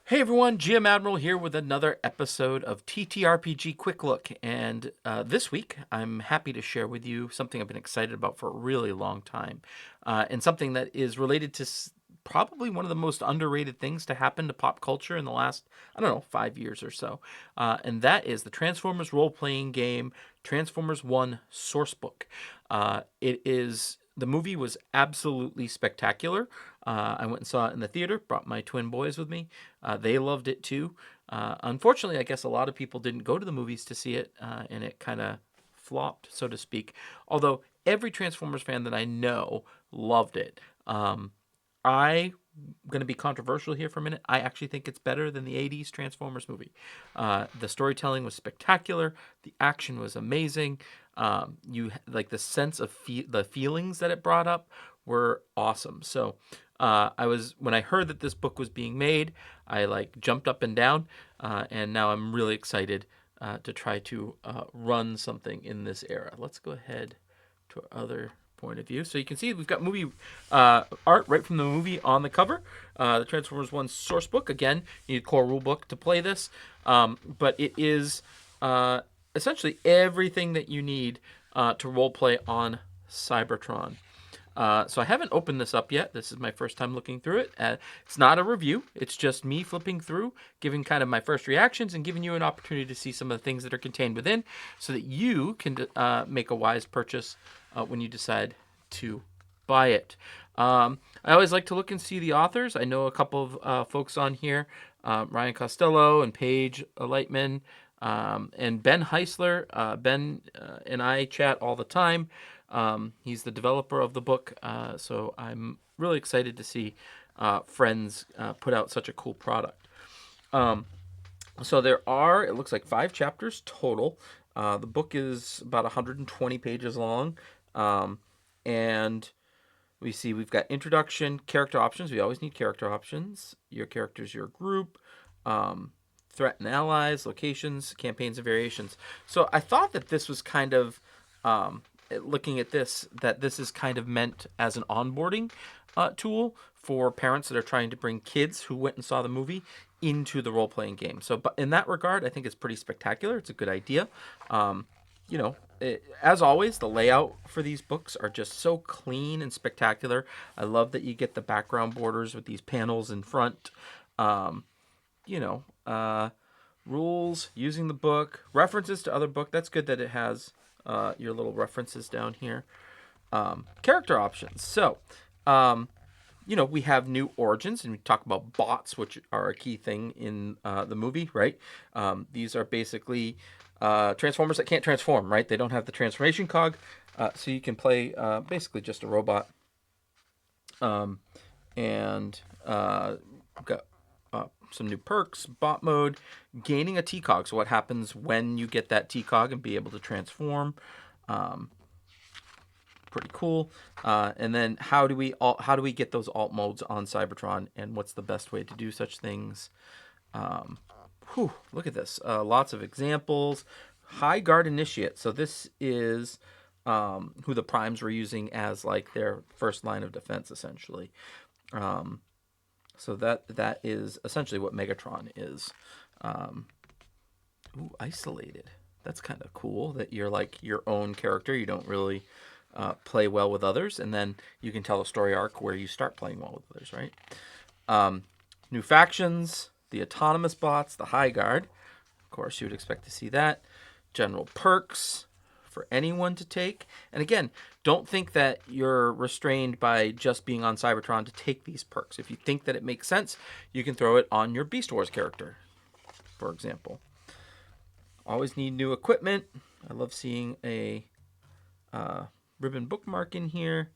Hey everyone, GM Admiral here with another episode of TTRPG Quick Look. And this week, I'm happy to share with you something I've been excited about for a really long time. And something that is related to probably one of the most underrated things to happen to pop culture in the last, I don't know, 5 years or so. And that is the Transformers role playing game, Transformers 1 Sourcebook. The movie was absolutely spectacular. I went and saw it in the theater, brought my twin boys with me. They loved it too. Unfortunately, I guess a lot of people didn't go to the movies to see it, and it kind of flopped, so to speak. Although every Transformers fan that I know loved it. I'm going to be controversial here for a minute. I actually think it's better than the 80s Transformers movie. The storytelling was spectacular. The action was amazing. You like the sense of the feelings that it brought up were awesome. So when I heard that this book was being made, I like jumped up and down, and now I'm really excited to try to run something in this era. Let's go ahead to our other point of view. So you can see we've got movie art right from the movie on the cover. The Transformers 1 source book. Again, you need a core rule book to play this, but it is essentially everything that you need to role play on Cybertron. So I haven't opened this up yet. This is my first time looking through it. It's not a review. It's just me flipping through, giving kind of my first reactions, and giving you an opportunity to see some of the things that are contained within so that you can make a wise purchase when you decide to buy it. I always like to look and see the authors. I know a couple of folks on here, Ryan Costello and Paige Lightman, and Ben Heisler. Ben and I chat all the time. He's the developer of the book, so I'm really excited to see friends put out such a cool product. So it looks like 5 chapters total. The book is about 120 pages long. And we've got introduction, character options. We always need character options. Your characters, your group, threat and allies, locations, campaigns, and variations. So I thought that this was kind of looking at this, that this is kind of meant as an onboarding tool for parents that are trying to bring kids who went and saw the movie into the role-playing game. So, but in that regard, I think it's pretty spectacular. It's a good idea. As always, the layout for these books are just so clean and spectacular. I love that you get the background borders with these panels in front. You know, rules, using the book, references to other book. That's good that it has your little references down here. Character options. So, we have new origins, and we talk about bots, which are a key thing in the movie, right? These are basically Transformers that can't transform, right? They don't have the transformation cog, so you can play basically just a robot. And got some new perks, bot mode, gaining a T-cog. So what happens when you get that T-cog and be able to transform? Pretty cool. And then how do we get those alt modes on Cybertron, and what's the best way to do such things? Look at this. Lots of examples. High Guard Initiate. So this is who the Primes were using as like their first line of defense, essentially. So that is essentially what Megatron is. Isolated. That's kind of cool that you're like your own character. You don't really play well with others, and then you can tell a story arc where you start playing well with others, right? New factions, the autonomous bots, the High Guard. Of course, you would expect to see that. General perks for anyone to take. And again, don't think that you're restrained by just being on Cybertron to take these perks. If you think that it makes sense, you can throw it on your Beast Wars character, for example. Always need new equipment. I love seeing a ribbon bookmark in here.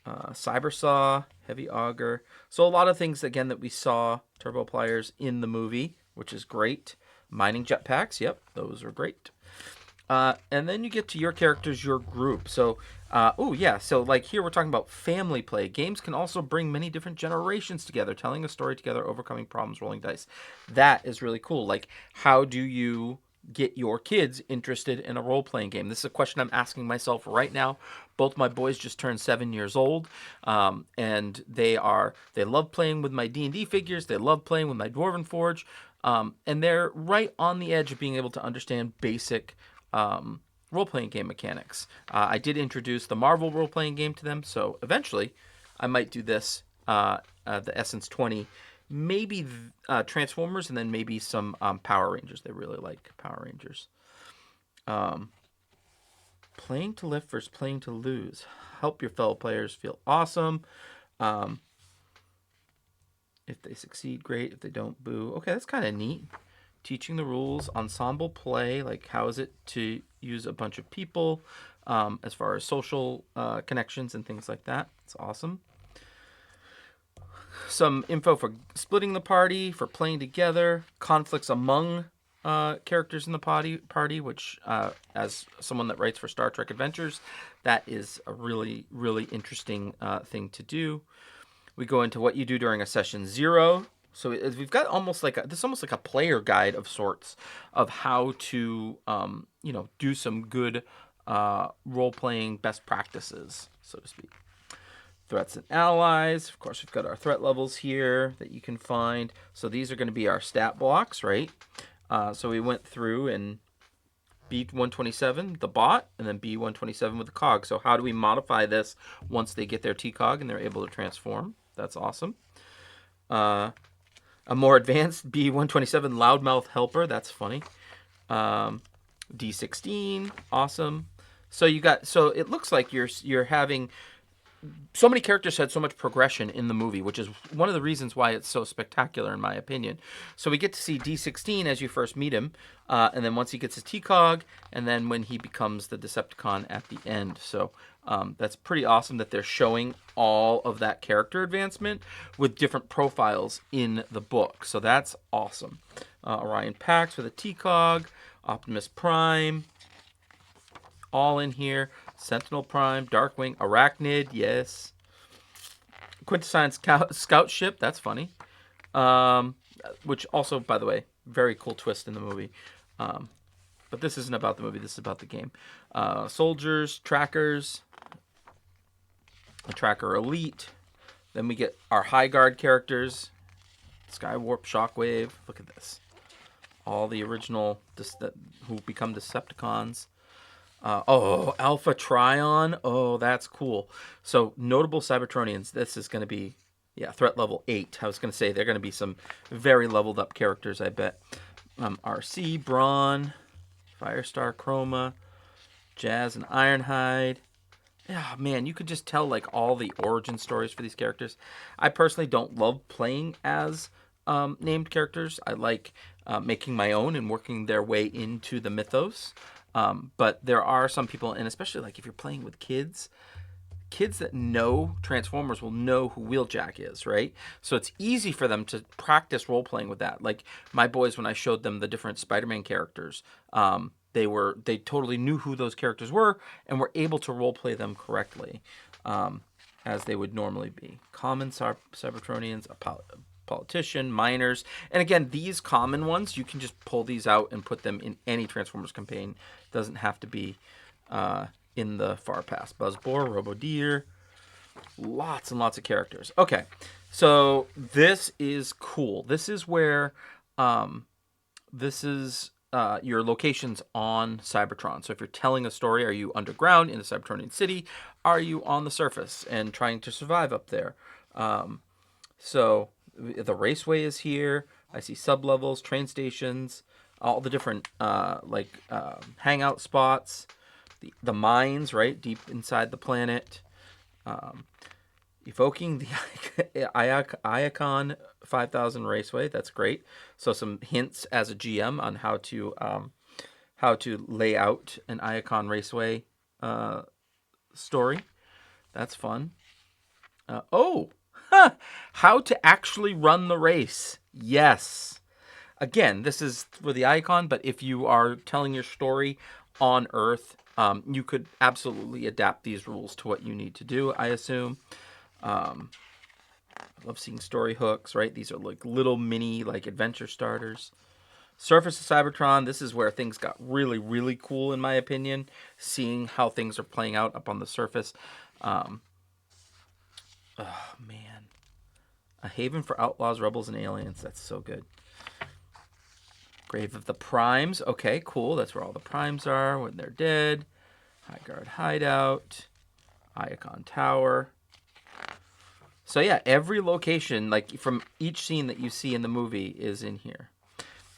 Cyber Saw, Heavy Auger. So a lot of things, again, that we saw turbo pliers in the movie, which is great. Mining jetpacks, yep, those are great. And then you get to your characters, your group. So, so like here we're talking about family play. Games can also bring many different generations together, telling a story together, overcoming problems, rolling dice. That is really cool. Like, how do you get your kids interested in a role-playing game? This is a question I'm asking myself right now, Both my boys just turned 7 years old, and they love playing with my D&D figures. They love playing with my Dwarven Forge, and they're right on the edge of being able to understand basic role-playing game mechanics. I did introduce the Marvel role-playing game to them, so eventually I might do this, the Essence 20, maybe Transformers, and then maybe some Power Rangers. They really like Power Rangers. Playing to lift versus playing to lose. Help your fellow players feel awesome. If they succeed, great. If they don't, boo. Okay, that's kind of neat. Teaching the rules, ensemble play, like how is it to use a bunch of people, as far as social connections and things like that. It's awesome. Some info for splitting the party, for playing together, conflicts among characters in the party, which, as someone that writes for Star Trek Adventures, that is a really, really interesting thing to do. We go into what you do during a session 0. So we've got almost like a player guide of sorts of how to, do some good role-playing best practices, so to speak. Threats and allies. Of course, we've got our threat levels here that you can find. So these are going to be our stat blocks, right? So we went through and B127, the bot, and then B127 with the cog. So how do we modify this once they get their T-cog and they're able to transform? That's awesome. A more advanced B127 loudmouth helper. That's funny. D16, awesome. So it looks like you're having so many characters had so much progression in the movie, which is one of the reasons why it's so spectacular, in my opinion. So we get to see D16 as you first meet him, and then once he gets his T-cog, and then when he becomes the Decepticon at the end. So that's pretty awesome that they're showing all of that character advancement with different profiles in the book. So that's awesome. Orion Pax with a T-cog, Optimus Prime, all in here. Sentinel Prime, Darkwing, Arachnid, yes. Quintessence Scout Ship, that's funny. Which also, by the way, very cool twist in the movie. But this isn't about the movie, this is about the game. Soldiers, Trackers, a Tracker Elite. Then we get our High Guard characters. Skywarp, Shockwave, look at this. All the original who become Decepticons. Alpha Trion. Oh, that's cool. So, notable Cybertronians. This is going to be, threat level 8. I was going to say they're going to be some very leveled up characters, I bet. RC, Brawn, Firestar, Chroma, Jazz, and Ironhide. Yeah, man, you could just tell like all the origin stories for these characters. I personally don't love playing as named characters. I like making my own and working their way into the mythos. But there are some people, and especially like if you're playing with kids that know Transformers will know who Wheeljack is, right? So it's easy for them to practice role playing with that. Like my boys, when I showed them the different Spider-Man characters, they totally knew who those characters were and were able to role play them correctly, as they would normally be. Common Cybertronians, politician, miners, and again, these common ones, you can just pull these out and put them in any Transformers campaign. Doesn't have to be in the far past. Buzzbore, Robodeer, lots and lots of characters. Okay, so this is cool. This is where your locations on Cybertron. So if you're telling a story, are you underground in the Cybertronian city? Are you on the surface and trying to survive up there? So the raceway is here. I see sub-levels, train stations, all the different hangout spots, the mines, right, deep inside the planet. Evoking the Iacon 5000 Raceway. That's great. So some hints as a GM on how to lay out an Iacon Raceway story. That's fun. How to actually run the race. Yes. Again, this is for the Iacon, but if you are telling your story on Earth, you could absolutely adapt these rules to what you need to do, I assume. I love seeing story hooks, right? These are like little mini like adventure starters. Surface of Cybertron, this is where things got really, really cool, in my opinion. Seeing how things are playing out up on the surface. Oh, man. A haven for outlaws, rebels, and aliens. That's so good. Grave of the Primes. Okay, cool. That's where all the Primes are when they're dead. High Guard Hideout. Iacon Tower. So yeah, every location, like from each scene that you see in the movie, is in here.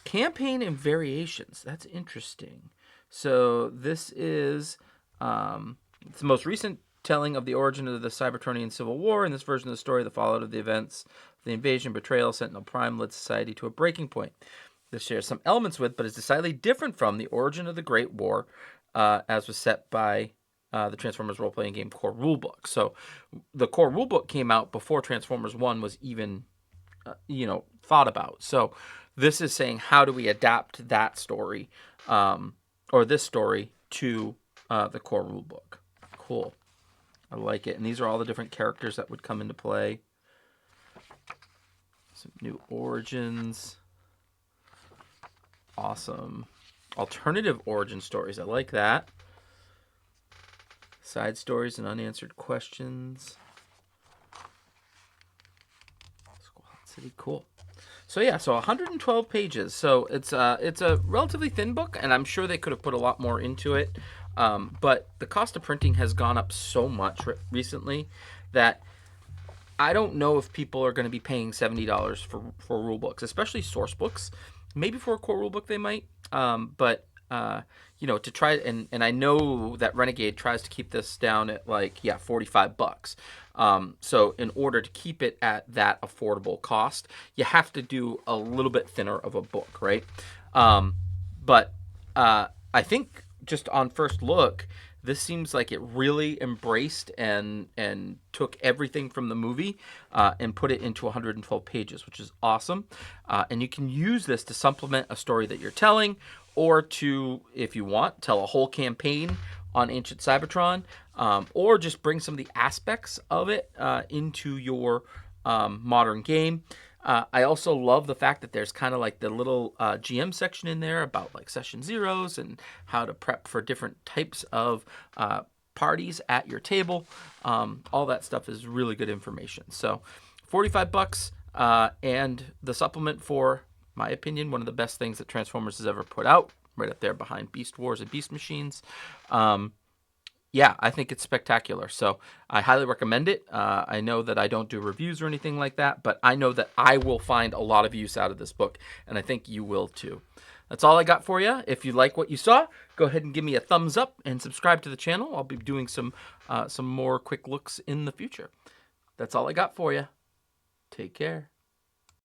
Campaign and variations. That's interesting. So this is it's the most recent telling of the origin of the Cybertronian Civil War. In this version of the story, the fallout of the events of the invasion, betrayal, Sentinel Prime led society to a breaking point. This shares some elements with, but is decidedly different from the origin of the Great War, as was set by the Transformers role-playing game core rulebook. So the core rulebook came out before Transformers 1 was even, thought about. So this is saying, how do we adapt that story, or this story, to the core rulebook? Cool. I like it. And these are all the different characters that would come into play. Some new origins. Awesome. Alternative origin stories. I like that. Side stories and unanswered questions. Squad City. Cool. So yeah, so 112 pages. So it's a relatively thin book, and I'm sure they could have put a lot more into it. But the cost of printing has gone up so much recently that I don't know if people are going to be paying $70 for rule books, especially source books. Maybe for a core rule book they might, but to try, and I know that Renegade tries to keep this down at $45. So in order to keep it at that affordable cost, you have to do a little bit thinner of a book, right? But I think just on first look, this seems like it really embraced and took everything from the movie and put it into 112 pages, which is awesome. And you can use this to supplement a story that you're telling, or to, if you want, tell a whole campaign on Ancient Cybertron, or just bring some of the aspects of it into your modern game. I also love the fact that there's kind of like the little GM section in there about like session zeros and how to prep for different types of parties at your table. All that stuff is really good information. So $45 and the supplement, for my opinion, one of the best things that Transformers has ever put out, right up there behind Beast Wars and Beast Machines. Yeah, I think it's spectacular. So I highly recommend it. I know that I don't do reviews or anything like that, but I know that I will find a lot of use out of this book, and I think you will too. That's all I got for you. If you like what you saw, go ahead and give me a thumbs up and subscribe to the channel. I'll be doing some more quick looks in the future. That's all I got for you. Take care.